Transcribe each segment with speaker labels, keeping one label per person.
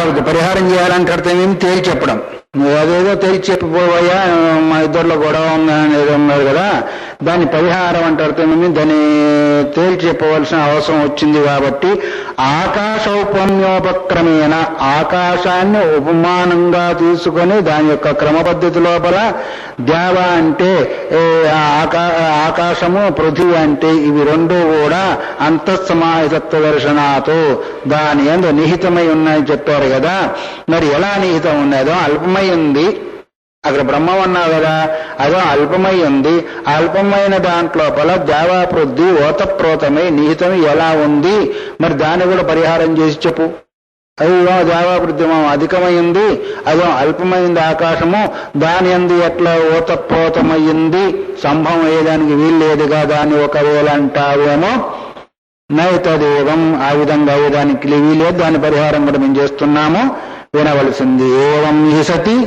Speaker 1: ద్యావావృద్ధి పరిహారం చేయాలంటే అర్థమేమి తేల్చి చెప్పడం. నువ్వు అదేదో తేల్చి చెప్పిపోవయ్యా మా ఇద్దరిలో గొడవ ఉందనేది ఉన్నారు కదా, దాని పరిహారం అంటే అర్థమేమి దాన్ని తేల్చి చెప్పవలసిన అవసరం వచ్చింది. కాబట్టి ఆకాశౌపమ్యోపక్రమేణ ఆకాశాన్ని ఉపమానంగా తీసుకొని దాని యొక్క క్రమ పద్ధతి లోపల ద్యావ అంటే ఆకాశము, పృథివీ అంటే ఇవి రెండు కూడా అంతఃసమాహితత్వ దర్శనాతో దాని యందు నిహితమై ఉన్నాయని చెప్పారు కదా. మరి ఎలా నిహితం ఉన్నదో అల్పమై ఉంది. అక్కడ బ్రహ్మం అన్నావు కదా, అదో అల్పమై ఉంది. అల్పమైన దాంట్లోపల ద్యావాపృద్ధి ఓతప్రోతమై నిహితం ఎలా ఉంది, మరి దాన్ని కూడా పరిహారం చేసి చెప్పు. అయ్యో ద్యావాపృద్ధి అధికమైంది, అదో అల్పమైంది ఆకాశము, దాని యందు ఎట్లా ఓతప్రోతమైంది, సంభవం అయ్యేదానికి వీల్లేదుగా. దాన్ని ఒకవేళ అంటావేమో నైతదేవం, ఆ విధంగా అయ్యేదానికి వీలేదు. దాని పరిహారం కూడా మేము చేస్తున్నాము, వినవలసింది. ఏవం హిసతి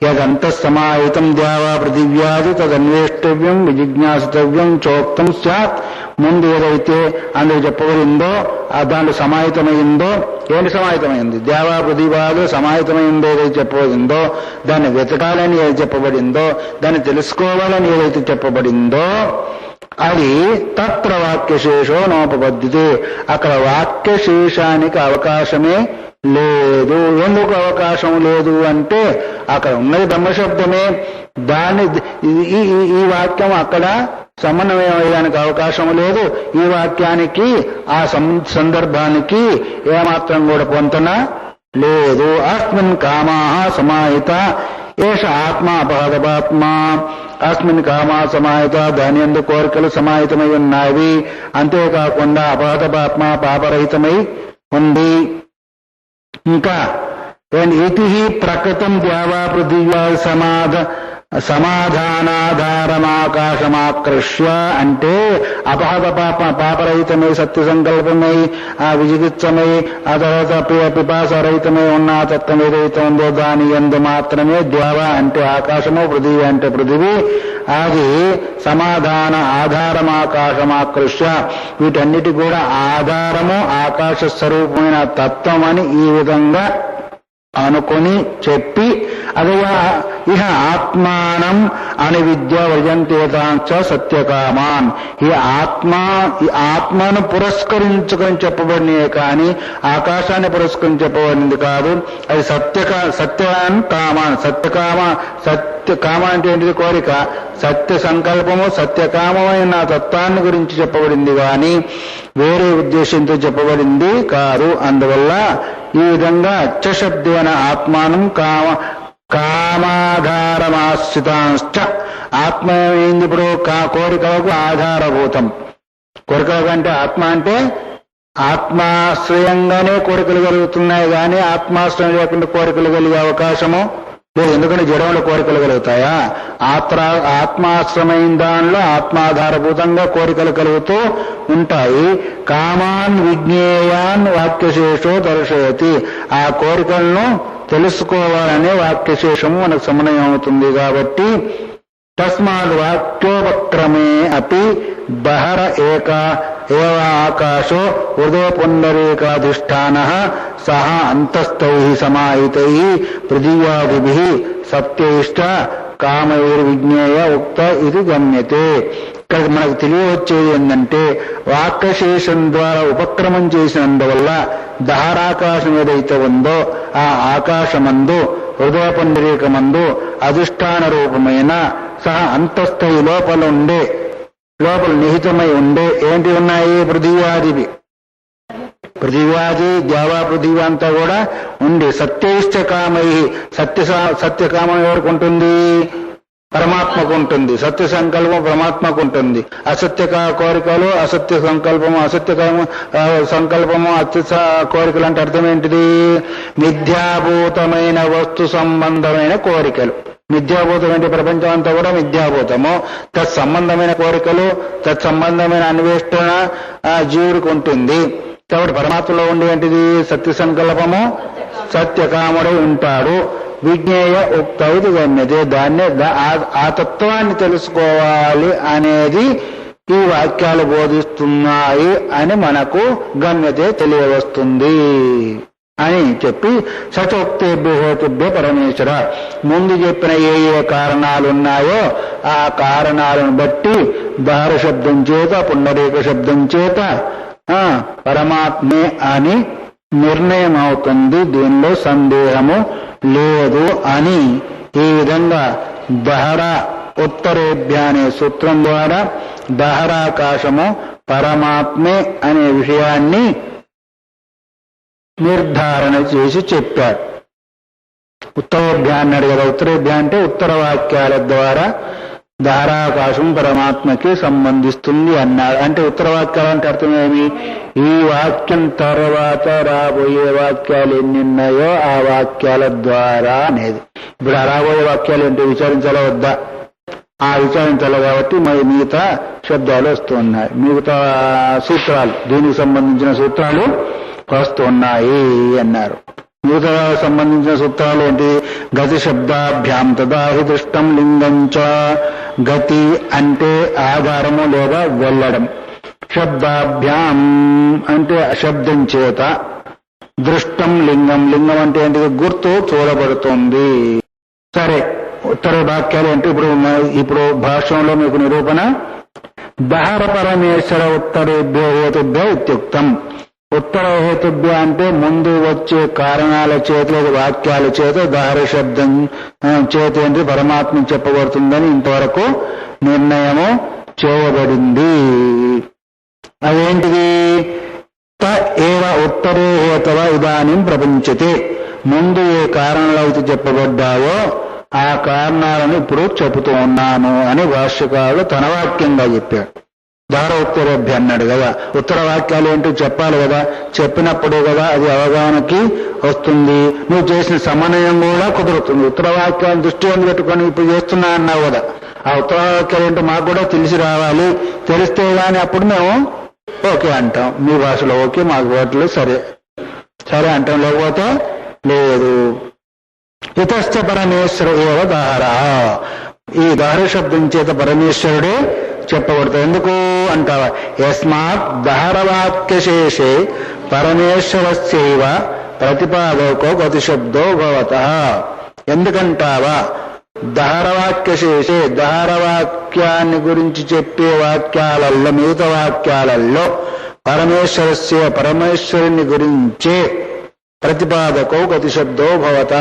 Speaker 1: యదంతఃసమాహితం ద్యావా పృథివ్యాది తదన్వేష్టవ్యం విజిజ్ఞాసితవ్యం చోక్తం స్యాత్. ముందు ఏదైతే అందులో చెప్పబడిందో దాంట్లో సమాహితమైందో, ఏంటి సమాహితమైంది? ద్యావా పృథివ్యాదు సమాహితమైందో ఏదైతే చెప్పబడిందో, దాన్ని వెతకాలని ఏది చెప్పబడిందో, దాన్ని తెలుసుకోవాలని ఏదైతే చెప్పబడిందో అది తత్ర వాక్యశేషో నోపబద్ధితే. అక్కడ వాక్యశేషానికి అవకాశమే లేదు. ఎందుకు అవకాశం లేదు అంటే అక్కడ ఉన్నది బ్రహ్మశబ్దమే. దాని ఈ వాక్యం అక్కడ సమన్వయమయ్యడానికి అవకాశం లేదు. ఈ వాక్యానికి ఆ సందర్భానికి ఏమాత్రం కూడా పొంతన లేదు. అస్మిన్ కామాః సమాహిత ఏష ఆత్మ అపహతపాత్మా. అస్మిన్ కామా సమాహిత, దాని యందు కోరికలు సమాహితమై ఉన్నవి. అంతేకాకుండా అపహతపాత్మ పాపరహితమై ఉంది. ఇంకా ఇతి ప్రకృతం ద్యావా పృథివ్యా సమాధానాధారమాకాశమాకృష్య అంటే అపహత పాపరహితమై సత్య సంకల్పమై విజిగిత్సమై ఆ తర్వాత పిపాసరహితమై ఉన్న తత్వం ఏదైతే ఉందో దాని యందు మాత్రమే ద్యావ అంటే ఆకాశము, పృథివీ అంటే పృథివీ, అది సమాధాన ఆధారమాకాశమాకృష్య. వీటన్నిటి కూడా ఆధారము ఆకాశ స్వరూపమైన తత్వం అని ఈ విధంగా అనుకొని చెప్పి అదే ఇహ ఆత్మానం అని విద్య వ్రజంతేతాంచ సత్యకామాన్. ఈ ఆత్మను పురస్కరించుకొని చెప్పబడినే కానీ ఆకాశాన్ని పురస్కరించి చెప్పబడింది కాదు. అది సత్యాన్ కామాన్. సత్యకామ అంటే ఏంటిది? కోరిక. సత్య సంకల్పము సత్యకామమైన తత్వాన్ని గురించి చెప్పబడింది కానీ వేరే ఉద్దేశంతో చెప్పబడింది కాదు. అందువల్ల ఈ విధంగా అచ్చశబ్దేన ఆత్మానం కామాధారమాశ్రితాంశ్చ. ఆత్మ ఏంది? ఇప్పుడు కోరికలకు ఆధారభూతం. కోరికల కంటే ఆత్మ అంటే ఆత్మాశ్రయంగానే కోరికలు కలుగుతున్నాయి కానీ ఆత్మాశ్రయం లేకుండా కోరికలు కలిగే అవకాశము లేదు. ఎందుకంటే జడంలో కోరికలు కలుగుతాయా? ఆత్మాశ్రమైన దానిలో ఆత్మాధారభూతంగా కోరికలు కలుగుతూ ఉంటాయి. కామాన్ విజ్ఞేయాన్ వాక్యశేషో దర్శయతి. ఆ కోరికలను తెలుసుకోవాలనే వాక్యశేషము మనకు సమన్వయం అవుతుంది. కాబట్టి తస్మాత్ వాక్యోపక్రమే అపి బహర ఏవ ఆకాశో హృదయ పుండరీకాధిష్టానః సహ అంతస్థైః సమాహితైః పృథివ్యాదిభిః సప్తైష్ట కామైర్విజ్ఞేయ ఉక్త ఇది గమ్యతే. ఇక్కడ మనకు తెలియవచ్చేది ఏంటంటే వాక్యశేషం ద్వారా ఉపక్రమం చేసినందువల్ల దహరాకాశం ఏదైతే ఉందో ఆ ఆకాశమందు హృదయ పుండరీకమందు అధిష్టాన రూపమైన సహ అంతస్థై లోపల నిహితమై ఉండే ఏంటి ఉన్నాయి? పృథివ్యాదివి. పృథివ్యాది ద్యావా పృథివీ అంతా కూడా ఉండి సత్యైష్ట కామై. సత్యకామం ఎవరికి ఉంటుంది? పరమాత్మకు ఉంటుంది. సత్య సంకల్పం పరమాత్మకు ఉంటుంది. అసత్య కోరికలు అసత్య సంకల్పము, అసత్య సంకల్పము అత్య కోరికలు అంటే అర్థం ఏంటిది? మిథ్యాభూతమైన వస్తు సంబంధమైన కోరికలు. మిథ్యాభూతమైన ప్రపంచం అంతా కూడా మిథ్యాభూతము. తత్సంబంధమైన కోరికలు తత్సంబంధమైన అన్వేషణ జీవుడికి ఉంటుంది. కాబట్టి పరమాత్మలో ఉండేంటిది సత్య సంకల్పము, సత్యకాముడై ఉంటాడు. విజ్ఞేయ ఉక్తౌది గమ్యతే. దాన్నే ఆ తత్వాన్ని తెలుసుకోవాలి అనేది ఈ వాక్యాలు బోధిస్తున్నాయి అని మనకు గమ్యతే తెలియవస్తుంది. అని చెప్పి సచోక్తేభ్యో హేతుభ్యో పరమేశ్వర, ముందు చెప్పిన ఏ ఏ కారణాలున్నాయో ఆ కారణాలను బట్టి దార శబ్దం చేత పుండరీక శబ్దం చేత పరమాత్మే అని నిర్ణయం అవుతుంది, దీనిలో సందేహము లేదు అని ఈ విధంగా దహరా ఉత్తరేభ్య అనే సూత్రం ద్వారా దహరాకాశము పరమాత్మే అనే విషయాన్ని నిర్ధారణ చేసి చెప్పారు. ఉత్తరేభ్య అన్నాడు కదా, ఉత్తరేభ్య అంటే ఉత్తర వాక్యాల ద్వారా ధారాకాశం పరమాత్మకి సంబంధిస్తుంది అన్నాడు. అంటే ఉత్తర వాక్యాలు అంటే అర్థమేమి? ఈ వాక్యం తర్వాత రాబోయే వాక్యాలు ఎన్నున్నాయో ఆ వాక్యాల ద్వారా అనేది. ఇప్పుడు ఆ రాబోయే వాక్యాలు ఏంటో విచారించాలా వద్దా? ఆ విచారించాలి కాబట్టి మరి మిగతా శబ్దాలు వస్తున్నాయి, మిగతా సూత్రాలు దీనికి సంబంధించిన సూత్రాలు వస్తున్నాయి అన్నారు. మిగతా సంబంధించిన సూత్రాలు ఏంటి? గతి శబ్దాభ్యాం తదాహి దృష్టం లింగంచ. గతి అంటే ఆధారము లేదా వెళ్ళడం. శబ్దాభ్యాం అంటే శబ్దం చేత. దృష్టం లింగం, లింగం అంటే ఏంటిది? గుర్తు చూడబడుతుంది. సరే, ఉత్తర వాక్యాలు అంటే ఇప్పుడు భాష్యంలో మీకు నిరూపణ. దహర పరమేశ్వర ఉత్తరేభ్యో హేతుభ్యో ఇత్యుక్తం. ఉత్తర హేతుభ్య అంటే ముందు వచ్చే కారణాల చేత వాక్యాల చేత దహర శబ్దం చేత ఏంటి పరమాత్మ చెప్పబడుతుందని ఇంతవరకు నిర్ణయము చేయబడింది. అదేంటిది? త ఏవ ఉత్తరే హేతవ ఇదానీం ప్రపంచతే. ముందు ఏ కారణాలు అయితే చెప్పబడ్డావో ఆ కారణాలను ఇప్పుడు చెబుతూ ఉన్నాను అని భాష్యకారుడు తన వాక్యంగా చెప్పాడు. దార ఉత్తరేభ్య అన్నాడు కదా, ఉత్తర వాక్యాలు ఏంటో చెప్పాలి కదా, చెప్పినప్పుడు కదా అది అవగాహనకి వస్తుంది. నువ్వు చేసిన సమన్వయం కూడా కుదురుతుంది. ఉత్తర వాక్యాలను దృష్టి పెట్టుకొని ఇప్పుడు చేస్తున్నా అన్నావు కదా, ఆ ఉత్తర వాక్యాలు ఏంటో మాకు కూడా తెలిసి రావాలి. తెలిస్తే కానీ అప్పుడు మేము ఓకే అంటాం. మీ భాషలో ఓకే, మాకు భాషలో సరే సరే అంటాం, లేకపోతే లేదు. ఇతశ్చ పరమేశ్వరుడు దహర. ఈ దహర శబ్దం చేత పరమేశ్వరుడే చెప్పబడతాడు. ఎందుకు అంటావా? యస్మాత్ దహరవాక్యశేషే పరమేశ్వరస్యైవ ప్రతిపాదకో గతిశబ్దో భవతః. ఎందుకంటావా? దహరవాక్యశేషే, దహరవాక్యాన్ని గురించి చెప్పే వాక్యాలలో మిగతా వాక్యాలలో పరమేశ్వరస్య పరమేశ్వరుని గురించే ప్రతిపాదకో గతిశబ్దో భవత.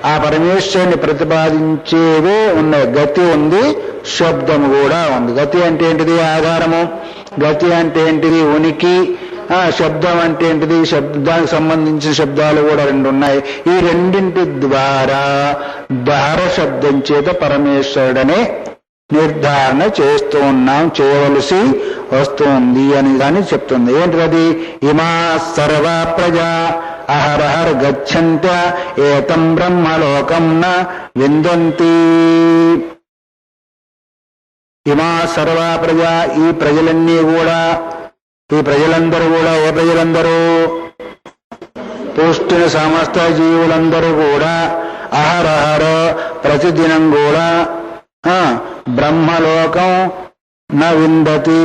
Speaker 1: ఆ పరమేశ్వరుని ప్రతిపాదించేవే ఉన్నాయి. గతి ఉంది, శబ్దము కూడా ఉంది. గతి అంటే ఏంటిది? ఆధారము. గతి అంటే ఏంటిది? ఉనికి. శబ్దం అంటే ఏంటిది? శబ్దానికి సంబంధించిన శబ్దాలు కూడా రెండు ఉన్నాయి. ఈ రెండింటి ద్వారా దహర శబ్దం చేత పరమేశ్వరుడనే నిర్ధారణ చేస్తూ ఉన్నాం, చేయవలసి వస్తుంది అని దాన్ని చెప్తుంది. ఏంటిది? ఇమా సర్వ ప్రజా అహరహర్ గచ్చంత ఏతం బ్రహ్మలోకం న విందంతి. ఇమా సర్వ ప్రజా, ఈ ప్రజలన్నీ కూడా, ఈ ప్రజలందరూ కూడా, ఏ ప్రజలందరూ? పుష్టిన సమస్త జీవులందరూ కూడా అహరహర ప్రతిదినం కూడా బ్రహ్మలోకం న విందతి,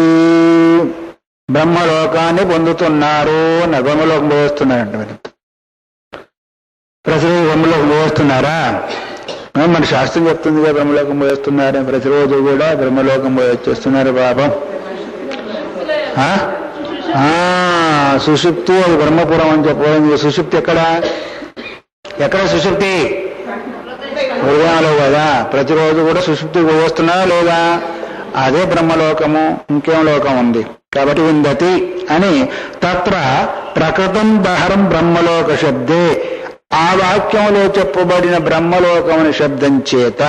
Speaker 1: బ్రహ్మలోకాన్ని పొందుతున్నారు. బ్రహ్మలోకం పోస్తున్నారంట. మీరు ప్రతిరోజు బ్రహ్మలోకం పోస్తున్నారా? మన శాస్త్రం చెప్తుంది కదా బ్రహ్మలోకం పోస్తున్నారని. ప్రతిరోజు కూడా బ్రహ్మలోకం పోయి వచ్చేస్తున్నారు పాపం. సుషుప్తి అది బ్రహ్మపురం అని చెప్పబడింది. సుషుప్తి ఎక్కడ? సుషుప్తి? హృదయంలో కదా. ప్రతిరోజు కూడా సుషుప్తి పోస్తున్నారా లేదా? అదే బ్రహ్మలోకము. ఇంకేం లోకం ఉంది? కాబట్టి విందతి అని తత్ర ప్రకృతం దహరం బ్రహ్మలోక శబ్దే. ఆ వాక్యంలో చెప్పబడిన బ్రహ్మలోకమని శబ్దం చేత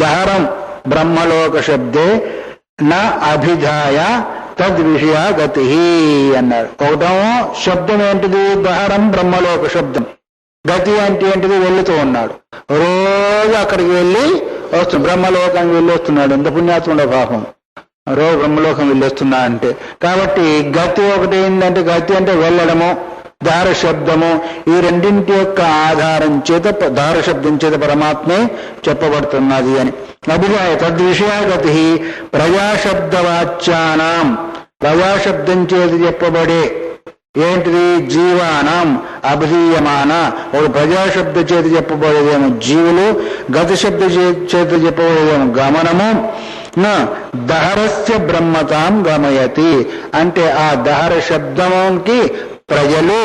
Speaker 1: దహరం బ్రహ్మలోక శబ్దే నా అభిధాయ తద్విషయ గతి అన్నారు. ఒకటేమో శబ్దం ఏంటిది? దహరం బ్రహ్మలోక శబ్దం. గతి అంటే ఏంటిది? వెళ్తూ ఉన్నాడు, రోజు అక్కడికి వెళ్ళి వస్తున్నాడు, బ్రహ్మలోకానికి వెళ్ళి వస్తున్నాడు. ఎంత పుణ్యాత్ముడో పాపం, రోజు బ్రహ్మలోకం వెళ్ళొస్తున్నా అంటే. కాబట్టి గతి ఒకటి ఏంటంటే, గతి అంటే వెళ్ళడము, దార శబ్దము. ఈ రెండింటి యొక్క ఆధారం చేత దార శబ్దం చేత పరమాత్మే చెప్పబడుతున్నది అని. అభిప్రాయ తద్విషయాగతి ప్రజాశబ్దవాచ్యానాం, ప్రజాశబ్దం చేత చెప్పబడే ఏంటిది? జీవానం అభిధీయమాన. ఒక ప్రజాశబ్ద చేతి చెప్పబోయేదేమో జీవులు, గతి శబ్ద చేతి చెప్పబోయేదేమో గమనము. దహరస్య బ్రహ్మతాం గమయతి అంటే ఆ దహర శబ్దంకి ప్రజలు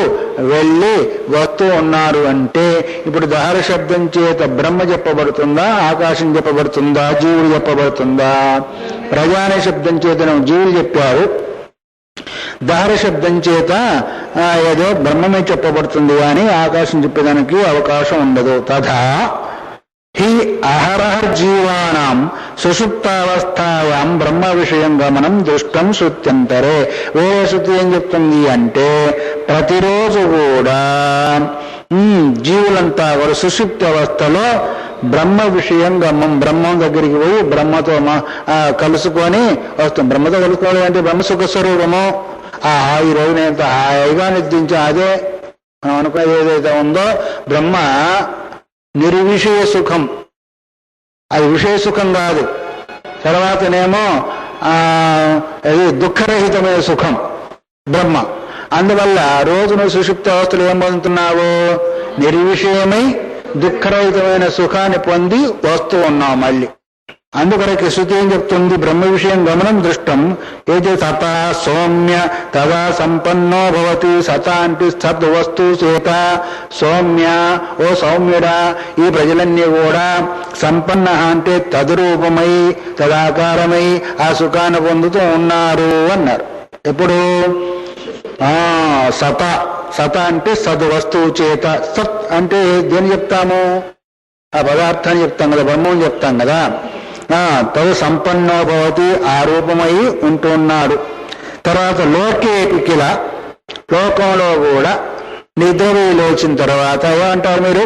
Speaker 1: వెళ్ళి వస్తూ ఉన్నారు అంటే ఇప్పుడు దహర శబ్దం చేత బ్రహ్మ చెప్పబడుతుందా, ఆకాశం చెప్పబడుతుందా, జీవుడు చెప్పబడుతుందా? ప్రజానే శబ్దం చేతను జీవులు చెప్పారు, దహర శబ్దం చేత ఏదో బ్రహ్మమే చెప్పబడుతుంది కానీ ఆకాశం చెప్పేదానికి అవకాశం ఉండదు. తథా హి అహరహ జీవానాం సుషుప్తావస్థాయాం బ్రహ్మ విషయం గమనం దృష్టం శృత్యంతరే. వేరే శృతి ఏం చెప్తుంది అంటే ప్రతిరోజు కూడా జీవులంతా కూడా సుషుప్తి అవస్థలో బ్రహ్మ విషయం గమనం, బ్రహ్మం దగ్గరికి పోయి బ్రహ్మతో కలుసుకొని వస్తాం. బ్రహ్మతో కలుసుకోవడం అంటే బ్రహ్మ సుఖ స్వరూపము. ఈ రోజు నేను ఎంత హాయిగా నిద్రించా, అదే మనం అనుకునేది ఏదైతే ఉందో బ్రహ్మ నిర్విషయ సుఖం, అది విషయ సుఖం కాదు. తర్వాతనేమో అది దుఃఖరహితమైన సుఖం బ్రహ్మ. అందువల్ల రోజు నువ్వు సుషుప్త అవస్థలు ఏం పొందుతున్నావు? నిర్విషయమై దుఃఖరహితమైన సుఖాన్ని పొంది వస్తూ ఉన్నావు మళ్ళీ. అందుకొరకు శృతి ఏం చెప్తుంది? బ్రహ్మ విషయం గమనం దృష్టం ఏది సతా సౌమ్య తదా సంపన్నో భవతి. సత అంటే సత్ వస్తు చేత, సౌమ్య ఓ సౌమ్యుడా ఈ ప్రజలన్నీ కూడా, సంపన్న అంటే తదురూపమై తదాకారమై ఆ సుఖాన్ని పొందుతూ ఉన్నారు అన్నారు. ఎప్పుడు? సత. సత అంటే సద్వస్తువు చేత. సత్ అంటే దేని చెప్తాము? ఆ పదార్థాన్ని చెప్తాం కదా, బ్రహ్మం చెప్తాం కదా. తదు సంపన్నో భవతి ఆ రూపమై ఉంటున్నాడు. తర్వాత లోకేపి కిల, లోకంలో కూడా నిద్రలోచిన తర్వాత ఏమంటారు మీరు?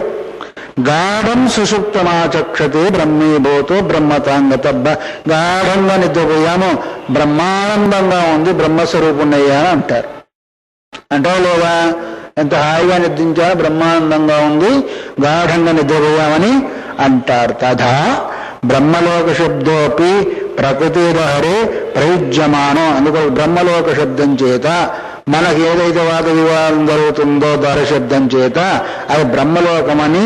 Speaker 1: గాఢం సుషుప్తమాచక్షతే బ్రహ్మీభూతో బ్రహ్మతాంగత. గాఢంగా నిద్రపోయాము, బ్రహ్మానందంగా ఉంది, బ్రహ్మస్వరూపుణ్ణయ్యా అని అంటారు. అంటావు లేదా? ఎంత హాయిగా నిద్రించా, బ్రహ్మానందంగా ఉంది, గాఢంగా నిద్రపోయామని అంటారు. తథా బ్రహ్మలోక శబ్దోపి ప్రకృతిదహరే ప్రయుజ్యమానం. అందుకు బ్రహ్మలోక శబ్దం చేత మనకి ఏదైతే వాద వివాదం జరుగుతుందో దహర శబ్దం చేత అది బ్రహ్మలోకమని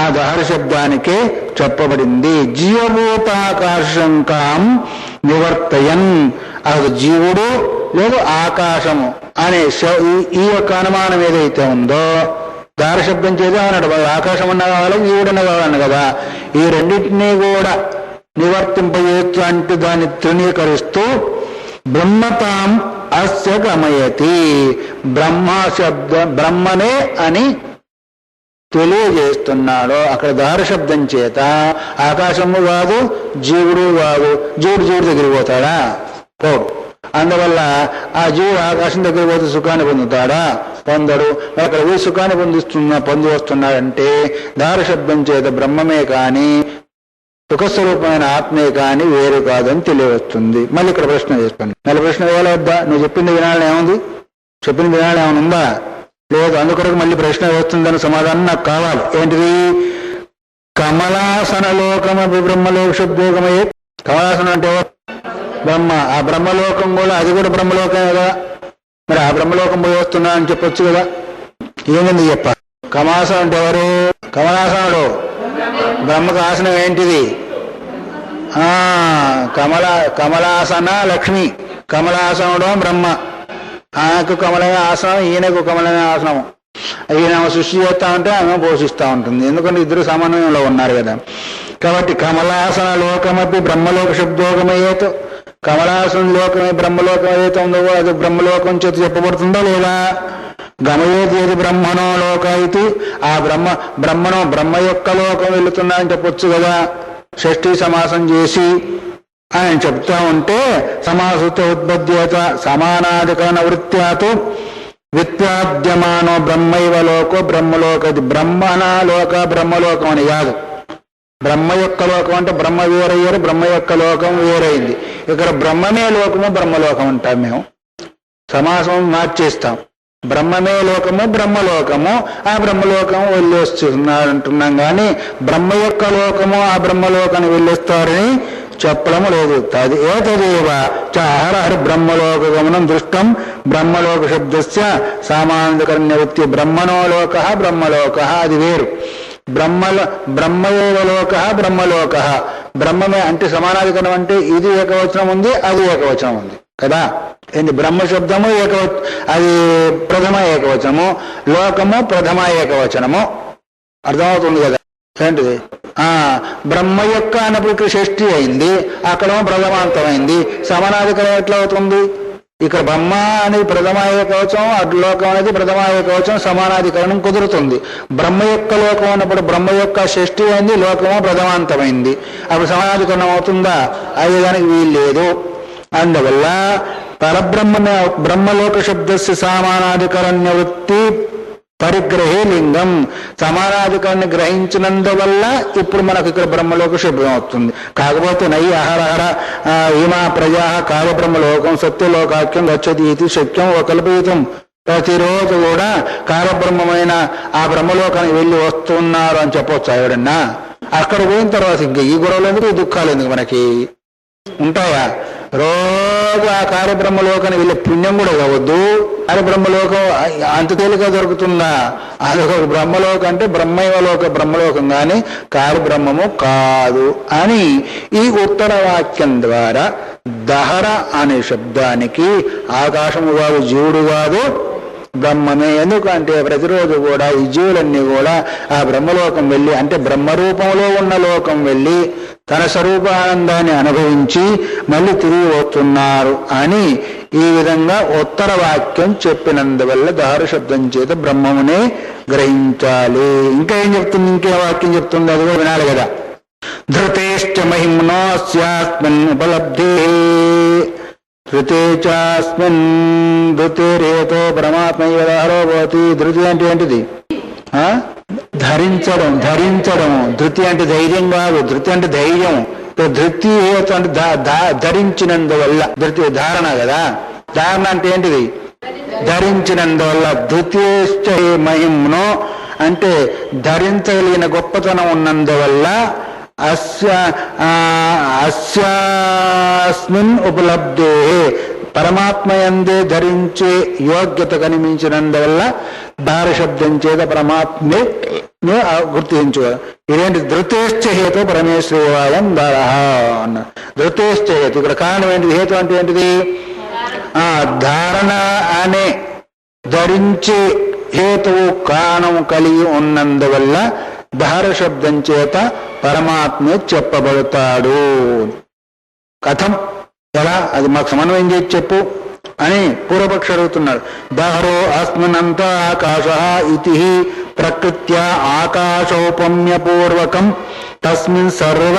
Speaker 1: ఆ దహర శబ్దానికే చెప్పబడింది. జీవభూతాకాశంకాం నివర్తయన్, అది జీవుడు లేదు ఆకాశము అనే ఈ యొక్క అనుమానం ఏదైతే ఉందో దార శబ్దం చేసి అన్నాడు. ఆకాశం అన్న కావాలి, జీవుడన్న కావాలన్న కదా. ఈ రెండింటినీ కూడా నివర్తింపజేస్తూ అంటే దాన్ని తృణీకరిస్తూ బ్రహ్మతాం అస్య గమయతి, బ్రహ్మ శబ్ద బ్రహ్మనే అని తెలియజేస్తున్నాడు. అక్కడ దార శబ్దం చేత ఆకాశము కాదు, జీవుడు కాదు. జీవుడు దగ్గరికి పోతాడా? పోడు. అందువల్ల ఆ జీవుడు ఆకాశం దగ్గర పోతే సుఖాన్ని పొందుతాడా? పొందడు. అక్కడ ఈ సుఖాన్ని పొంది వస్తున్నాడంటే దార శబ్దం చేత బ్రహ్మమే కాని సుఖస్వరూపమైన ఆత్మే కాని వేరు కాదని తెలియవస్తుంది. మళ్ళీ ఇక్కడ ప్రశ్న చేస్తాను. మళ్ళీ ప్రశ్న వేయాలి వద్దా? నువ్వు చెప్పింది వినాలని ఏముంది? చెప్పింది వినాలని ఏమైనా ఉందా? లేదు. అందుకొరకు మళ్ళీ ప్రశ్న వేస్తుందని సమాధానం నాకు కావాలి. ఏంటిది? కమలాసన లోకమపి బ్రహ్మలోక శబ్దోగమయే. కమలాసనం అంటే బ్రహ్మ. ఆ బ్రహ్మలోకం కూడా అది కూడా బ్రహ్మలోకమే కదా. మరి ఆ బ్రహ్మలోకం పోయి వస్తున్నా అని చెప్పొచ్చు కదా. ఏమింది చెప్ప? కమలాసనం అంటే ఎవరు? కమలాసనుడు. బ్రహ్మకు ఆసనం ఏంటిది? కమలాసన లక్ష్మి. కమలాసనుడు బ్రహ్మ. ఆమెకు కమలమే ఆసనం, ఈయనకు కమలమే ఆసనం. ఈయన సృష్టి చేస్తా ఉంటే ఆమె పోషిస్తూ ఉంటుంది. ఎందుకంటే ఇద్దరు సమన్వయంలో ఉన్నారు కదా. కాబట్టి కమలాసన లోకమపి బ్రహ్మలోక శబ్దోగమయ్యేతో, కమలాసన లోకమే బ్రహ్మలోకం ఏదైతే ఉందో అది బ్రహ్మలోకం చేతి చెప్పబడుతుందో లేదా? గమయేది ఏది బ్రహ్మణో లోక ఇది. ఆ బ్రహ్మణం బ్రహ్మ యొక్క లోకం వెళుతున్నా అని చెప్పొచ్చు కదా. షష్ఠీ సమాసం చేసి ఆయన చెప్తా ఉంటే సమాసతో ఉద్బద్ధ్యత సమానాధికరణ వృత్యాతు విత్యాద్యమానో బ్రహ్మైవ లోకో బ్రహ్మలోక. ఇది బ్రహ్మణలోక బ్రహ్మలోకం అని కాదు. బ్రహ్మ యొక్క లోకం అంటే బ్రహ్మ వేరయ్యారు, బ్రహ్మ యొక్క లోకం వేరైంది. ఇక్కడ బ్రహ్మమే లోకము బ్రహ్మలోకం అంటాం. మేము సమాసం మార్చేస్తాం. బ్రహ్మమే లోకము బ్రహ్మలోకము, ఆ బ్రహ్మలోకము వెళ్ళొస్తున్నారు అంటున్నాం. కానీ బ్రహ్మ యొక్క లోకము ఆ బ్రహ్మలోకాన్ని వెళ్ళొస్తారని చెప్పడము లేదు. ఏతదేవ చ అహరహ బ్రహ్మలోక గమనం దృష్టం బ్రహ్మలోక శబ్దస్య సామాన్యకరణ్య వృత్తి. బ్రహ్మణోలోక బ్రహ్మలోక అది వేరు. బ్రహ్మయోగ లోక బ్రహ్మలోక. బ్రహ్మమే అంటే సమానాధికరణం అంటే ఇది ఏకవచనం ఉంది, అది ఏకవచనం ఉంది కదా. ఏంటి బ్రహ్మ శబ్దము అది ప్రథమ ఏకవచనము, లోకము ప్రథమ ఏకవచనము. అర్థమవుతుంది కదా. ఏంటిది బ్రహ్మ యొక్క అన్నప్పుడు ఇక్కడ షష్ఠి అయింది, అక్కడ ప్రథమాంతమైంది. సమానాధికరణం ఎట్లా అవుతుంది? ఇక్కడ బ్రహ్మ అనేది ప్రథమ ఏకవచనం, అటు లోకం అనేది ప్రథమ ఏకవచనం, సమానాధికరణం కుదురుతుంది. బ్రహ్మ యొక్క లోకం అన్నప్పుడు బ్రహ్మ యొక్క షష్ఠి అయింది, లోకము ప్రథమాంతమైంది. అప్పుడు సమానాధికరణం అవుతుందా? అది దానికి వీలు లేదు. అందువల్ల పరబ్రహ్మమే బ్రహ్మలోక శబ్దస్య సామానాధికరణ్య వృత్తి పరిగ్రహే లింగం. సమానాధికారాన్ని గ్రహించినందువల్ల ఇప్పుడు మనకు ఇక్కడ బ్రహ్మలోక శబ్దం అవుతుంది. కాకపోతే నై అహరహర ఈమా ప్రజా కాలబ్రహ్మలోకం సత్యలోకాఖ్యం గచ్చతి ఇది శక్యం కల్పయితం. ప్రతిరోజు కూడా కాలబ్రహ్మమైన ఆ బ్రహ్మలోకానికి వెళ్ళి వస్తున్నారు అని చెప్పొచ్చు ఎవడన్నా. అక్కడ పోయిన తర్వాత ఇంకా ఈ గొడవలు ఎందుకు, ఈ దుఃఖాలు ఎందుకు మనకి ఉంటాయా? రోజు ఆ కార్యబ్రహ్మలోకానికి వెళ్ళే పుణ్యం కూడా కావద్దు. కార్యబ్రహ్మలోకం అంత తేలిక దొరుకుతుందా? అదొక బ్రహ్మలోకం అంటే బ్రహ్మైవలోక బ్రహ్మలోకం కానీ కార్యబ్రహ్మము కాదు అని ఈ ఉత్తర వాక్యం ద్వారా దహర అనే శబ్దానికి ఆకాశము కాదు, జీవుడు కాదు, బ్రహ్మమే. ఎందుకంటే ప్రతిరోజు కూడా ఈ జీవులన్నీ కూడా ఆ బ్రహ్మలోకం వెళ్ళి అంటే బ్రహ్మరూపంలో ఉన్న లోకం వెళ్ళి తన స్వరూపానందాన్ని అనుభవించి మళ్ళీ తిరిగి వస్తున్నారు అని ఈ విధంగా ఉత్తర వాక్యం చెప్పినందువల్ల దహర శబ్దం చేత బ్రహ్మమునే గ్రహించాలి. ఇంకా ఏం చెప్తుంది? ఇంకే వాక్యం చెప్తుంది, అది కూడా వినాలి కదా. ధృతేశ్చ మహిమ్నో స్యాస్మిన్ ఉపలబ్ధే ధృతే చాస్మిన్ ధృతిరేతో పరమాత్మయో భవతి. ధృతి అంటే ఏంటిది? ధరించడం. ధృతి అంటే ధైర్యం కాదు, ధృతి అంటే ధైర్యం. ధృతి హేతు అంటే ధరించినందువల్ల. ధృతి ధారణ కదా. ధారణ అంటే ఏంటిది? ధరించినందువల్ల. ధృతేశ్చ మహిమ్నో అంటే ధరించగలిగిన గొప్పతనం ఉన్నందువల్ల అస్యాస్మిన్ ఉపలబ్ధే పరమాత్మయందే ధరించే యోగ్యత కనిపించినందువల్ల దార శబ్దం చేత పరమాత్మే గుర్తించు. ఇదేంటి? ధృతేశ్చ హేతు పరమేశ్వరవాయం దార అన్న. ధృతేశ్చ హేతు ఇక్కడ కారణం ఏంటిది? హేతు అంటే ఏంటిది? ధారణ అనే ధరించే హేతువు కారణం కలిగి ఉన్నందువల్ల దార శబ్దం చేత పరమాత్మే చెప్పబడతాడు. కథం ఎలా? అది మాకు సమన్వయం చేసి చెప్పు అని పూర్వపక్ష అడుగుతున్నాడు. దహరో అస్మినంత ఆకాశ ఇతి ప్రకృత్యా ఆకాశోపమ్యపూర్వకం తస్మిన్ సర్వ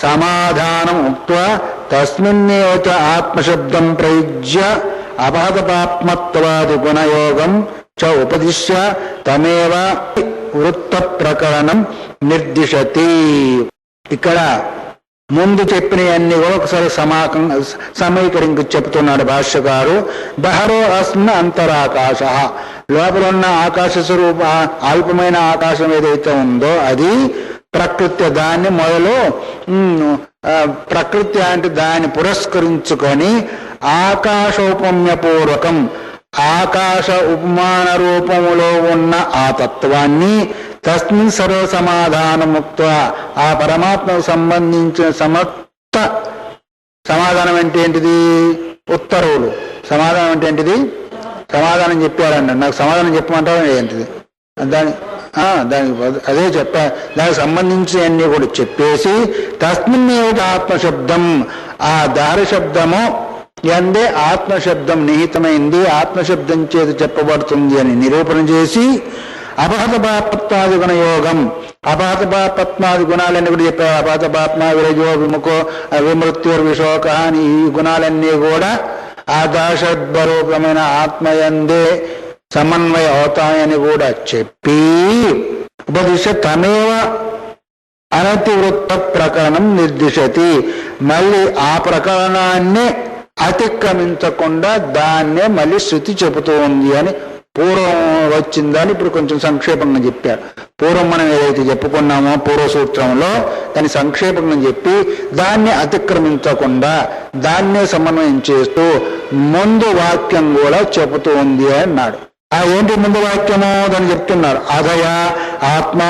Speaker 1: సమాధానం ఉక్త్వా తస్మిన్నేవ చ ఆత్మశబ్దం ప్రయుజ్య అపహతపాత్మత్వాది గుణయోగం చ ఉపదిశ్య తమేవ వృత్త ప్రకరణం నిర్దిశతి. ఇక్కడ ముందు చెప్పినవన్నీ కూడా ఒకసారి సమీకరించి చెప్తున్నాడు భాష్యకారు. దహరో అస్మిన్ అంతరాకాశ, లోపల ఉన్న ఆకాశ స్వరూప అల్పమైన ఆకాశం ఏదైతే ఉందో అది ప్రకృతి. దాన్ని మొదలు ప్రకృతి అంటే దాన్ని పురస్కరించుకొని ఆకాశోపమ్యపూర్వకం ఆకాశ ఉపమాన రూపములో ఉన్న ఆ తత్వాన్ని తస్మిన్ సర్వ సమాధానముక్త ఆ పరమాత్మకు సంబంధించిన సమస్త సమాధానం అంటే ఏంటిది? ఉత్తర్వులు. సమాధానం అంటే ఏంటిది? సమాధానం చెప్పారండి. నాకు సమాధానం చెప్పమంటారు ఏంటిది? దానికి అదే చెప్పా. దానికి సంబంధించి అన్ని కూడా చెప్పేసి తస్మిన్నేవ ఆత్మశబ్దం ఆ దార శబ్దము ఎందే ఆత్మశబ్దం నిహితమైంది, ఆత్మశబ్దం చేతి చెప్పబడుతుంది అని నిరూపణ చేసి అపహత పాపత్వాది గుణ యోగం అపహత పాపత్వాది గుణాలన్నీ కూడా చెప్పారు. అపహత పాప్మ విరజో విముఖో విమృత్యుర్ విశోక అని ఈ గుణాలన్నీ కూడా ఆకాశద్వరూపమైన ఆత్మయందే సమన్వయ అవుతాయని కూడా చెప్పి ఉపదిశ తమేవ అనతివృత్త ప్రకరణం నిర్దిశతి. మళ్ళీ ఆ ప్రకరణాన్ని అతిక్రమించకుండా దాన్నే మళ్ళీ శృతి చెబుతూ ఉంది అని పూర్వం వచ్చిందని ఇప్పుడు కొంచెం సంక్షేపంగా చెప్పారు. పూర్వం మనం ఏదైతే చెప్పుకున్నామో పూర్వ సూత్రంలో దాన్ని సంక్షేపంగా చెప్పి దాన్ని అతిక్రమించకుండా దాన్నే సమన్వయం చేస్తూ ముందు వాక్యం కూడా చెబుతూ ఉంది అన్నాడు. ఏంటి ముందు వాక్యము దాన్ని చెప్తున్నారు. అధయ ఆత్మ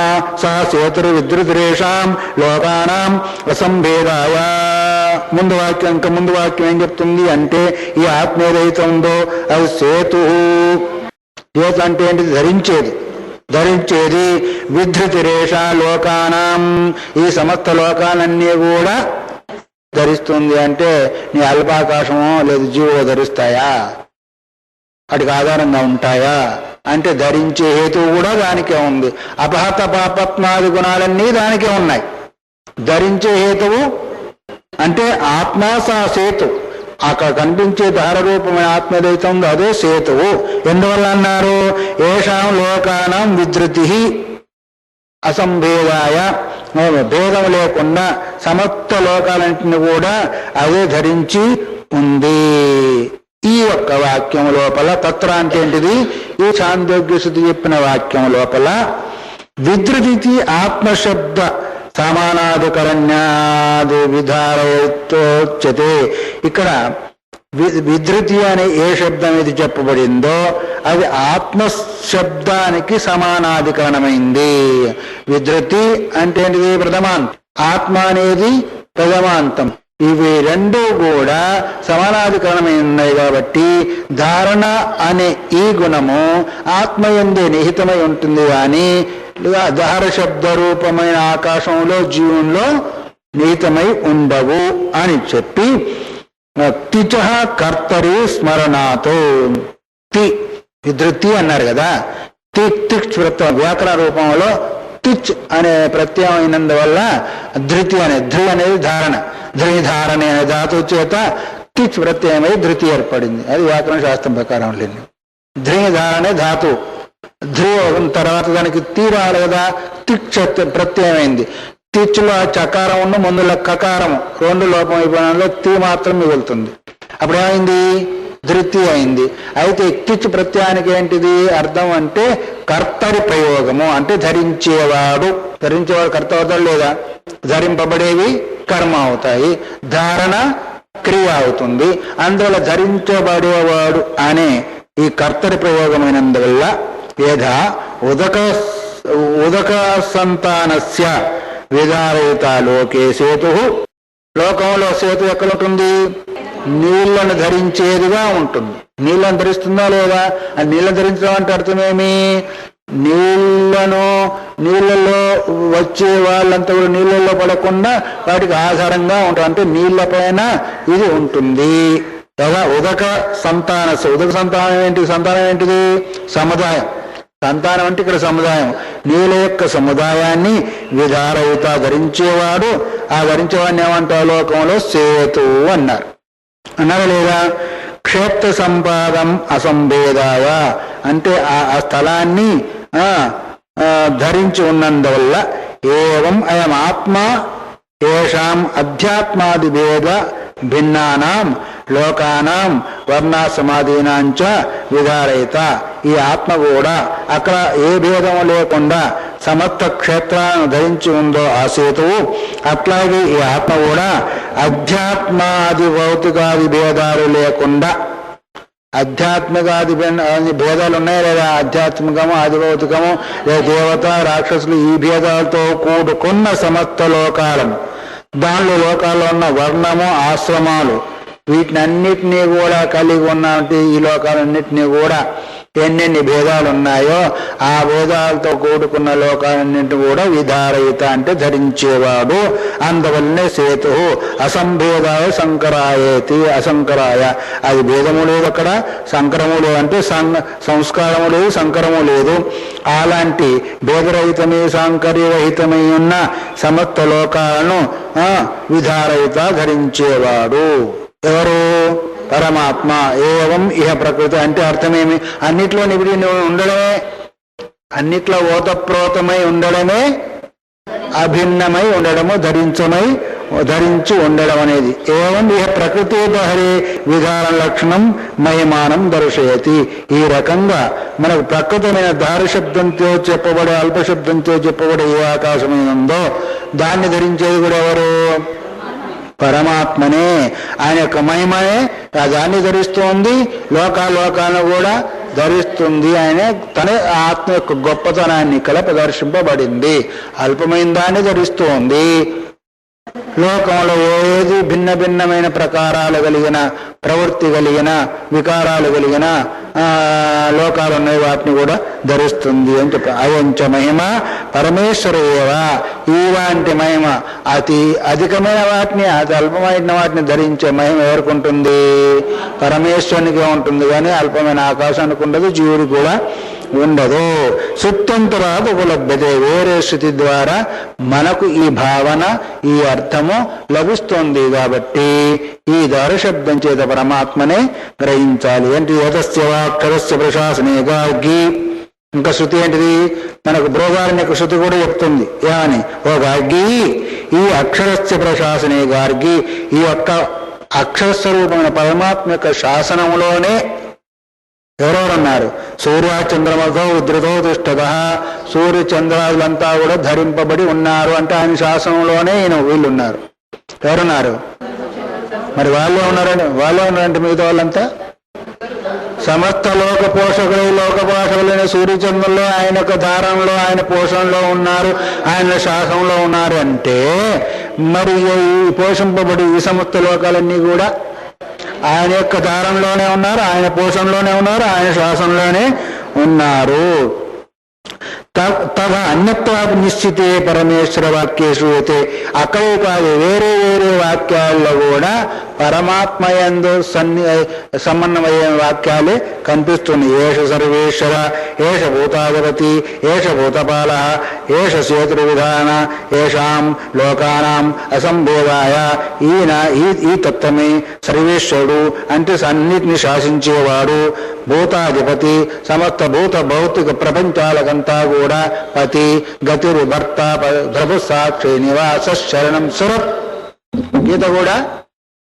Speaker 1: సా సేతురు విద్రుతిరేషాం లోకానాం అసంభేదాయ. ముందు వాక్యం ఇంకా ముందు వాక్యం ఏం చెప్తుంది అంటే ఈ ఆత్మ ఏదైతే ఉందో అది సేతు. సేతు అంటే ఏంటి? ధరించేది విధృతిరేష లోకానాం, ఈ సమస్త లోకాలన్నీ కూడా ధరిస్తుంది. అంటే నీ అల్పాకాశమో లేదు జీవో ధరిస్తాయా? వాటికి ఆధారంగా ఉంటాయా అంటే ధరించే హేతువు కూడా దానికే ఉంది. అపహత పాపత్నాది గుణాలన్నీ దానికే ఉన్నాయి. ధరించే హేతువు అంటే ఆత్మ సా సేతు. అక్కడ కనిపించే ధార రూపమైన ఆత్మ ఏదైతే ఉందో అదే సేతువు. ఎందువల్ల అన్నారు? ఏషాం లోకానాం విధృతి అసంభేదాయ, భేదం లేకుండా సమస్త లోకాలన్నింటినీ కూడా అదే ధరించి ఉంది. ఈ ఒక్క వాక్యం లోపల తత్ర అంటే ఏంటిది? ఈ ఛాందోగ్య శృతి చెప్పిన వాక్యం లోపల విధృతి ఆత్మశబ్ద సమానాధికరణ్యాది విధారయతోచ్యతే. ఇక్కడ విధృతి అనే ఏ శబ్దం ఇది చెప్పబడిందో అది ఆత్మశబ్దానికి సమానాధికరణమైంది. విధృతి అంటే ఏంటిది? ప్రథమాంతం. ఆత్మ అనేది ప్రథమాంతం. ఇవి రెండు కూడా సమానాధికరణమైనవి కాబట్టి ధారణ అనే ఈ గుణము ఆత్మయందే నిహితమై ఉంటుంది కానీ ధార శబ్ద రూపమైన ఆకాశంలో జీవంలో నిహితమై ఉండవు అని చెప్పి తిచ కర్తరి స్మరణాతో విధృతి అన్నారు కదా. తిక్ వ్యాకరణ రూపంలో తిచ్ అనే ప్రత్యయం అయినందువల్ల ధృతి అనేది ధారణ. ధృధారణ అనే ధాతువు చేత తిచ్ ప్రత్యయమై ధృతి ఏర్పడింది. అది వ్యాకరణ శాస్త్రం ప్రకారం లేదు. ధృధారణే ధాతువు. ధృ తర్వాత దానికి తీ రావాలి కదా, తిక్ ప్రత్యయమైంది. తిచ్చులో చకారం ఉన్న ముందులో కకారం రెండు లోపం అయిపోయినలో తీ మాత్రం మిగులుతుంది. అప్పుడేమైంది? ధృతి అయింది. అయితే తిచ్చు ప్రత్యయానికి ఏంటిది అర్థం అంటే కర్తరి ప్రయోగము. అంటే ధరించేవాడు కర్త అవుతాడు లేదా? ధరింపబడేవి కర్మ అవుతాయి, ధారణ క్రియ అవుతుంది. అందువల్ల ధరించబడేవాడు అనే ఈ కర్తరి ప్రయోగమైనందువల్ల యథా ఉదక సంతానస్య విధారయిత లోకే సేతు. లోకంలో సేతు ఎక్కడ ఉంటుంది? నీళ్లను ధరించేదిగా ఉంటుంది. నీళ్లను ధరిస్తుందా లేదా? ఆ నీళ్ళను ధరించడం అంటే అర్థమేమి? నీళ్ళలో వచ్చే వాళ్ళంతా కూడా నీళ్ళల్లో పడకుండా వాటికి ఆధారంగా ఉంటారు. అంటే నీళ్ల పైన ఇది ఉంటుంది. కదా ఉదక సంతానస్య. ఉదక సంతానం ఏంటి? సంతానం ఏంటిది? సముదాయం. సంతానం అంటే ఇక్కడ సముదాయం. నీళ్ళ యొక్క సముదాయాన్ని విధారయుత ధరించేవాడు. ఆ ధరించేవాడిని ఏమంటారు లోకంలో? సేతు అన్నారు. అన్నారా లేదా? క్షేత్ర సంపాదం అసంభేదాయ అంటే ఆ స్థలాన్ని ధరించి ఉన్నందువల్ల ఏవం అయం ఆత్మ ఏషాం అధ్యాత్మాది భేద భిన్నానాం లోకానాం వర్ణాసమాధీనాంచ విధారయిత. ఈ ఆత్మ కూడా అక్కడ ఏ భేదము లేకుండా సమస్త క్షేత్రాలను ధరించి ఉందో ఆ సేతువు, అట్లాగే ఈ ఆత్మ కూడా అధ్యాత్మాది భౌతికాది భేదాలు లేకుండా, ఆధ్యాత్మికాది భేదాలు ఉన్నాయి లేదా? ఆధ్యాత్మికము ఆదిభౌతికము లేదా దేవత రాక్షసులు ఈ భేదాలతో కూడుకున్న సమస్త లోకాలను, దానిలో లోకాల్లో ఉన్న వర్ణము ఆశ్రమాలు వీటినన్నిటినీ కూడా కలిగి ఉన్నటువంటి ఈ లోకాలన్నింటినీ కూడా ఎన్నెన్ని భేదాలు ఉన్నాయో ఆ భేదాలతో కూడుకున్న లోకాలన్నింటినీ కూడా విధారయిత అంటే ధరించేవాడు. అందువల్లనే సేతు అసంభేదాయ సంకరాయేతి. అసంకరాయ అది భేదము లేదు, అక్కడ సంకరము లేదు. అంటే సంస్కారము లేదు, సంకరము లేదు. అలాంటి భేదరహితమై సాంకర్యరహితమై ఉన్న సమస్త లోకాలను విధారయిత ధరించేవాడు. ఎవరు? పరమాత్మ. ఏవం ఇహ ప్రకృతి అంటే అర్థమేమి? అన్నిట్లో నిబిడి ఉండడమే, అన్నిట్లో ఓతప్రోతమై ఉండడమే, అభిన్నమై ఉండడము, ధరించమై ధరించి ఉండడం అనేది. ఏవం ఇహ ప్రకృతి దహరే విధాన లక్షణం మహిమానం దర్శయతి. ఈ రకంగా మనకు ప్రకృతమైన దారి శబ్దంతో చెప్పబడే అల్పశబ్దంతో చెప్పబడే ఏ ఆకాశమైనందో దాన్ని ధరించేది కూడా ఎవరు? పరమాత్మనే. ఆయన యొక్క మహిమనే దాన్ని ధరిస్తోంది, లోకాలను కూడా ధరిస్తుంది. ఆయన తన ఆత్మ యొక్క గొప్పతనాన్ని ఇక్కడ ప్రదర్శింపబడింది. అల్పమైన దాన్ని ధరిస్తోంది. లోకంలో ఏది భిన్న భిన్నమైన ప్రకారాలు కలిగిన, ప్రవృత్తి కలిగిన, వికారాలు కలిగిన లోకాలు ఉన్నాయి, వాటిని కూడా ధరిస్తుంది అని చెప్పి. అయంచ మహిమ పరమేశ్వరేవ. ఇలాంటి మహిమ అతి అధికమైన వాటిని, అతి అల్పమైన వాటిని ధరించే మహిమ ఎవరికి ఉంటుంది? పరమేశ్వరునికే ఉంటుంది. కానీ అల్పమైన ఆకాశానికి ఉండదు, జీవుడికి కూడా ఉండదు. సుత్తంతరాదు ఉపలభ్యతే. వేరే స్థితి ద్వారా మనకు ఈ భావన, ఈ అర్థము లభిస్తుంది. కాబట్టి ఈ దారశబ్దం చేత పరమాత్మనే గ్రహించాలి. ఏంటి? యతస్య వాక్షరస్య ప్రశాసనే గార్గి. ఇంకా శృతి ఏంటిది? మనకు బృహదారణ్య యొక్క శృతి కూడా చెప్తుంది. ఏమని? ఓ గార్గి, ఈ అక్షరస్య ప్రశాసనే గార్గి, ఈ యొక్క అక్షరస్వరూపమైన పరమాత్మ యొక్క శాసనంలోనే ఎవరెవరున్నారు? సూర్య చంద్రమతో ఉద్రతో తిష్టత. సూర్య చంద్రాదులంతా కూడా ధరింపబడి ఉన్నారు అంటే ఆయన శాసనంలోనే వీళ్ళున్నారు. ఎవరున్నారు? మరి వాళ్ళే ఉన్నారంటే మిగతా వాళ్ళంతా సమస్త లోక పోషకులు, లోక పోషకులైన సూర్యచంద్రుల్లో ఆయన యొక్క ధారణలో, ఆయన పోషణలో ఉన్నారు, ఆయన శాసనంలో ఉన్నారు అంటే మరి ఈ పోషింపబడి ఈ సమస్త లోకాలన్నీ కూడా ఆయన యొక్క ధారంలోనే ఉన్నారు, ఆయన పోషణలోనే ఉన్నారు, ఆయన శ్వాసంలోనే ఉన్నారు. తవ అన్యత్వాపు నిశ్చితే పరమేశ్వర వాక్యేషు అయితే. అక్కడే కాదు, వేరే వేరే వాక్యాల్లో కూడా పరమాత్మ యందు సమన్వయ వాక్యాలే కనిపిస్తున్నాయి. ఏష సర్వేశ్వర, ఏష భూతాధిపతి, ఏష భూతపాల, ఏష సేతుర్విధాన, ఏషాం లోకానాం అసంబోధాయ. ఈ తత్వమే సర్వేశ్వరుడు అంటే అన్నిటిని శాసించేవాడు, భూతాధిపతి, సమస్త భూత భౌతిక ప్రపంచాలకంతా కూడా పతి, గతిరు భర్త, ప్రభు సాక్షి నివాస శరణం సురత్. గీత కూడా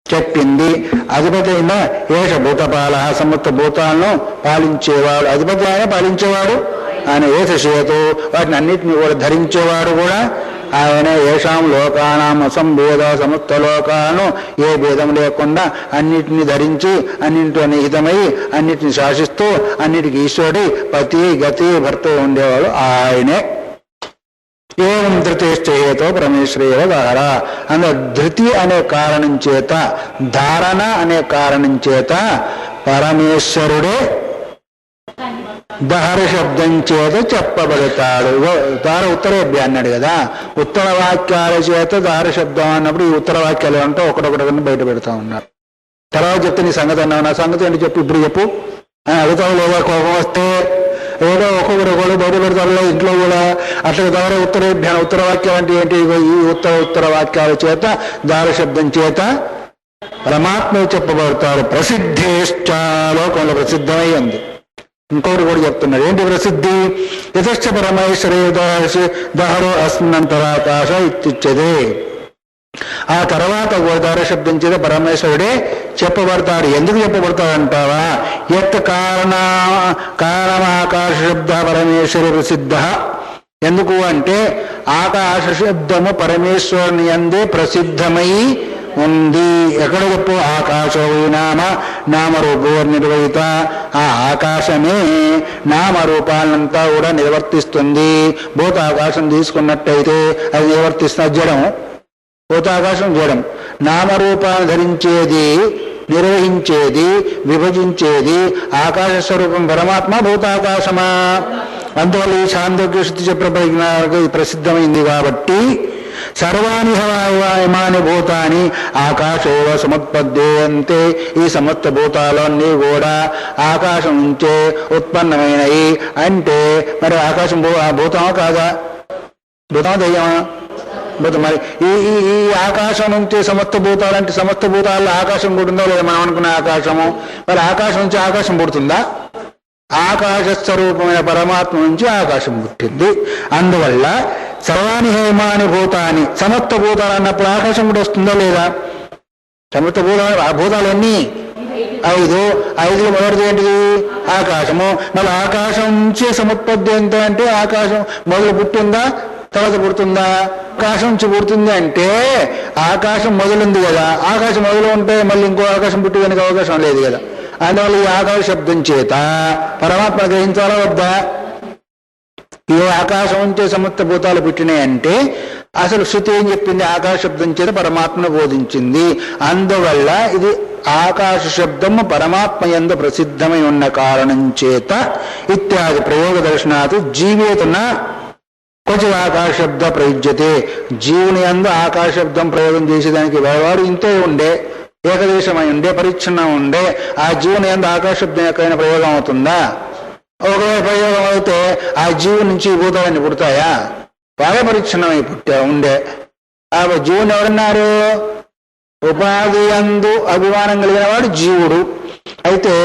Speaker 1: చెప్పింది. అధిపతి అయిన ఏష భూతపాల, సమస్త భూతాలను పాలించేవాడు అధిపతి, ఆయన పాలించేవాడు ఆయన. ఏష చేతు, వాటిని అన్నిటిని కూడా ధరించేవాడు కూడా ఆయన. ఏషాం లోకానాం అసంభేద, సమస్త లోకాలను ఏ భేదం లేకుండా అన్నిటిని ధరించి అన్నింటితో నిహితమై అన్నిటిని శాసిస్తూ అన్నిటికీ ఈశ్వరుడి పతి, గతి, భర్త ఉండేవాడు ఆయనే. ఏం ధృతిశ్చేతో పరమేశ్వరేవ ధార. అందులో ధృతి అనే కారణం చేత, ధారణ అనే కారణం చేత పరమేశ్వరుడే దహర శబ్దం చేత చెప్పబడతాడు. దార ఉత్తరేభ్య అన్నాడు కదా, ఉత్తర వాక్యాల చేత దార శబ్దం అన్నప్పుడు ఈ ఉత్తర వాక్యాలు అంటే ఒకటొకటి బయట పెడతా ఉన్నారు. తర్వాత చెప్తే నీ సంగతి అన్నావు, నా సంగతి ఏంటి చెప్పు, ఇప్పుడు చెప్పు అని అడుగుతావు. లేదా కోపం వస్తే ఏదో ఒక్కొక్కరు బయట పెడతారు ఇంట్లో కూడా. అట్లా ద్వారా ఉత్తరేభ్య, ఉత్తర వాక్యం అంటే ఏంటి? ఈ ఉత్తర వాక్యాల చేత దార శబ్దం చేత పరమాత్మ చెప్పబడతాడు. ప్రసిద్ధేశ్చ, లోకంలో ప్రసిద్ధమై ఉంది. ఇంకోటి కూడా చెప్తున్నాడు. ఏంటి ప్రసిద్ధి? యథశ్చ పరమేశ్వరే దహరో అస్నంతరాకాశ ఇత్యుచ్యతే. ఆ తర్వాత గోదార శబ్దం చేత పరమేశ్వరుడే చెప్పబడతాడు. ఎందుకు చెప్పబడతాడంటావా? యత్ కారణమాకాశ శబ్ద పరమేశ్వరి ప్రసిద్ధ. ఎందుకు అంటే ఆకాశ శబ్దము పరమేశ్వరుని యందే ప్రసిద్ధమై ఉంది. ఎక్కడ చెప్పు? ఆకాశో నామరూపో నిర్వహిత. ఆ ఆకాశమే నామరూపాలంతా కూడా నిర్వర్తిస్తుంది. భూతాకాశం తీసుకున్నట్టయితే అది నిర్వర్తిస్తున్న జడం. భూతాకాశం జడం. నామరూపాన్ని ధరించేది, నిర్వహించేది, విభజించేది ఆకాశ స్వరూపం పరమాత్మ. భూతాకాశమా? అందువల్ల ఈ ఛాందోగ్య శుద్ధి చెప్పబడిన ప్రసిద్ధమైంది. కాబట్టి సర్వాణి హవాయమాని భూతాని ఆకాశేవ సముత్పద్యంతే. ఈ సమస్త భూతాలన్నీ కూడా ఆకాశం నుంచే ఉత్పన్నమైనవి. అంటే మరి ఆకాశం భూతమా కాదా? భూతమా దయ్యమా? భూతం. మరి ఈ ఆకాశం నుంచి సమస్త భూతాలంటే సమస్త భూతాల్లో ఆకాశం పుట్టిందో లేదా మనం అనుకున్న ఆకాశము? మరి ఆకాశం నుంచి ఆకాశం పుడుతుందా? ఆకాశ స్వరూపమైన పరమాత్మ నుంచి ఆకాశం పుట్టింది. అందువల్ల సర్వాణి హేమాని భూతాని, సమస్త భూతాలు అన్నప్పుడు ఆకాశం కూడా వస్తుందా లేదా? సమస్త భూతాలు, ఆ భూతాలు ఎన్ని? 5. 5 మొదటిది ఏంటిది? ఆకాశము. మళ్ళీ ఆకాశం నుంచి సముత్పత్తి ఎంత అంటే ఆకాశం మొదలు పుట్టిందా తర్వాత పుడుతుందా? ఆకాశం నుంచి పుడుతుంది అంటే ఆకాశం మొదలుంది కదా, ఆకాశం మొదలు ఉంటే మళ్ళీ ఇంకో ఆకాశం పుట్టేదానికి అవకాశం లేదు కదా. అందువల్ల ఈ ఆకాశ శబ్దం చేత పరమాత్మ గ్రహించాలా వద్దా? ఈ ఆకాశం ఉంటే సమస్త భూతాలు పుట్టినాయి అంటే అసలు శృతి ఏం చెప్పింది? ఆకాశ శబ్దం చేత పరమాత్మను బోధించింది. అందువల్ల ఇది ఆకాశ శబ్దము పరమాత్మ యందు ప్రసిద్ధమై ఉన్న కారణం చేత ఇత్యాది ప్రయోగ దర్శనాత్ జీవేతన కొంచెం ఆకాశ శబ్ద ప్రయుజ్యతే. జీవుని యందు ఆకాశ శబ్దం ప్రయోగం చేసేదానికి వాడు ఇంతే ఉండే, ఏకదేశమై ఉండే, పరిచ్ఛిన్నం ఉండే. ఆ జీవుని యందు ఆకాశ శబ్దం ఎక్కడైనా ప్రయోగం అవుతుందా? ఒకవేళ ప్రయోగం అయితే ఆ జీవు నుంచి భూతాలన్నీ పుడతాయా? బాగా పరిచ్ఛిన్నమై ఉండే ఆ జీవుని ఎవరన్నారు? ఉపాధి యందు అభిమానం కలిగిన వాడు జీవుడు. అయితే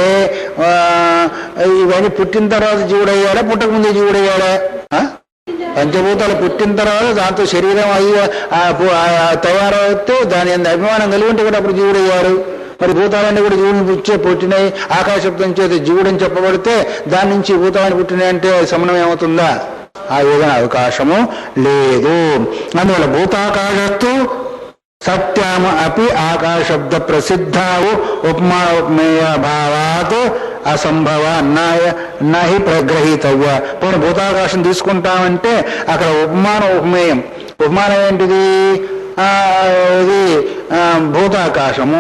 Speaker 1: ఇవన్నీ పుట్టిన తర్వాత జీవుడయ్యాడా, పుట్టకముందే జీవుడయ్యాడా? పంచభూతాలు పుట్టిన తర్వాత దాంతో శరీరం తయారైతే దాని యందు అభిమానం కలిగి ఉంటే కూడా అప్పుడు జీవుడయ్యారు. మరి భూతాలన్నీ కూడా జీవుని పుట్టినాయి, ఆకాశబ్దం చేత జీవుడని చెప్పబడితే దాని నుంచి భూతాలని పుట్టినాయి అంటే సమన్వయం ఏమవుతుందా? ఆ విధంగా అవకాశము లేదు. అందువల్ల భూతాకాశస్తు సత్యామ అపి ఆకాశబ్ద ప్రసిద్ధావు ఉపమా ఉపమేయ భావాత్ అసంభవ నహి ప్రగ్రహీతవ్య. పోనీ భూతాకాశం తీసుకుంటామంటే అక్కడ ఉపమానం ఉపమేయం. ఉపమానం ఏంటిది? ఇది భూతాకాశము.